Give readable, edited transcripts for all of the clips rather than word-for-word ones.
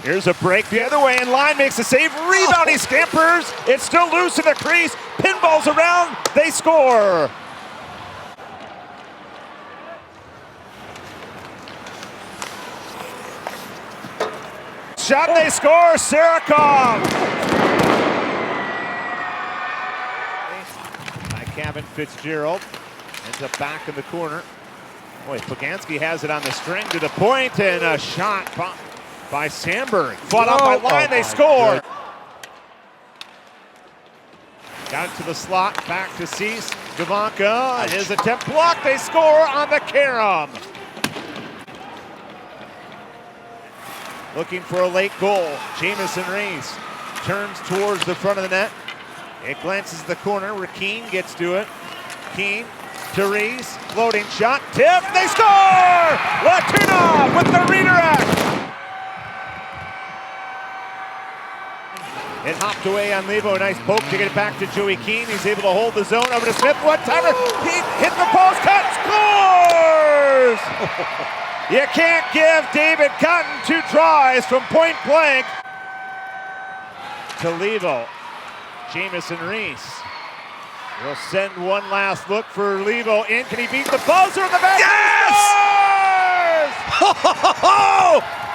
Here's a break the other way, and Line makes a save. Rebound, he scampers. It's still loose in the crease. Pinballs around. They score. Shot, they score. Sarakov. By Kevin Fitzgerald. Ends up back in the corner. Boy, Poganski has it on the string to the point, and a shot by Sandberg. Fought up by Line, they score. Good. Got it to the slot, back to Cease. Gavanka, his attempt blocked, they score on the carom. Looking for a late goal. Jamison Rees turns towards the front of the net. It glances at the corner, Rakeen gets to it. Keane to Rees, floating shot, tip, they score! Latunov with the redirect! It hopped away on Levo, nice poke to get it back to Joey Keane. He's able to hold the zone, over to Smith, one-timer, he hit the post, cut, scores! You can't give David Cotton 2 tries from point blank. To Levo, Jamison Rees. We'll send one last look for Levo in. Can he beat the buzzer in the back? Yes!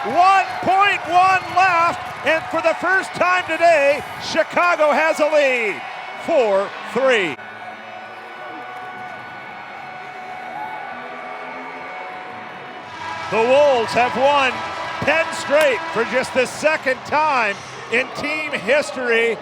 1.1 left, and for the first time today, Chicago has a lead. 4-3. The Wolves have won 10 straight for just the second time in team history.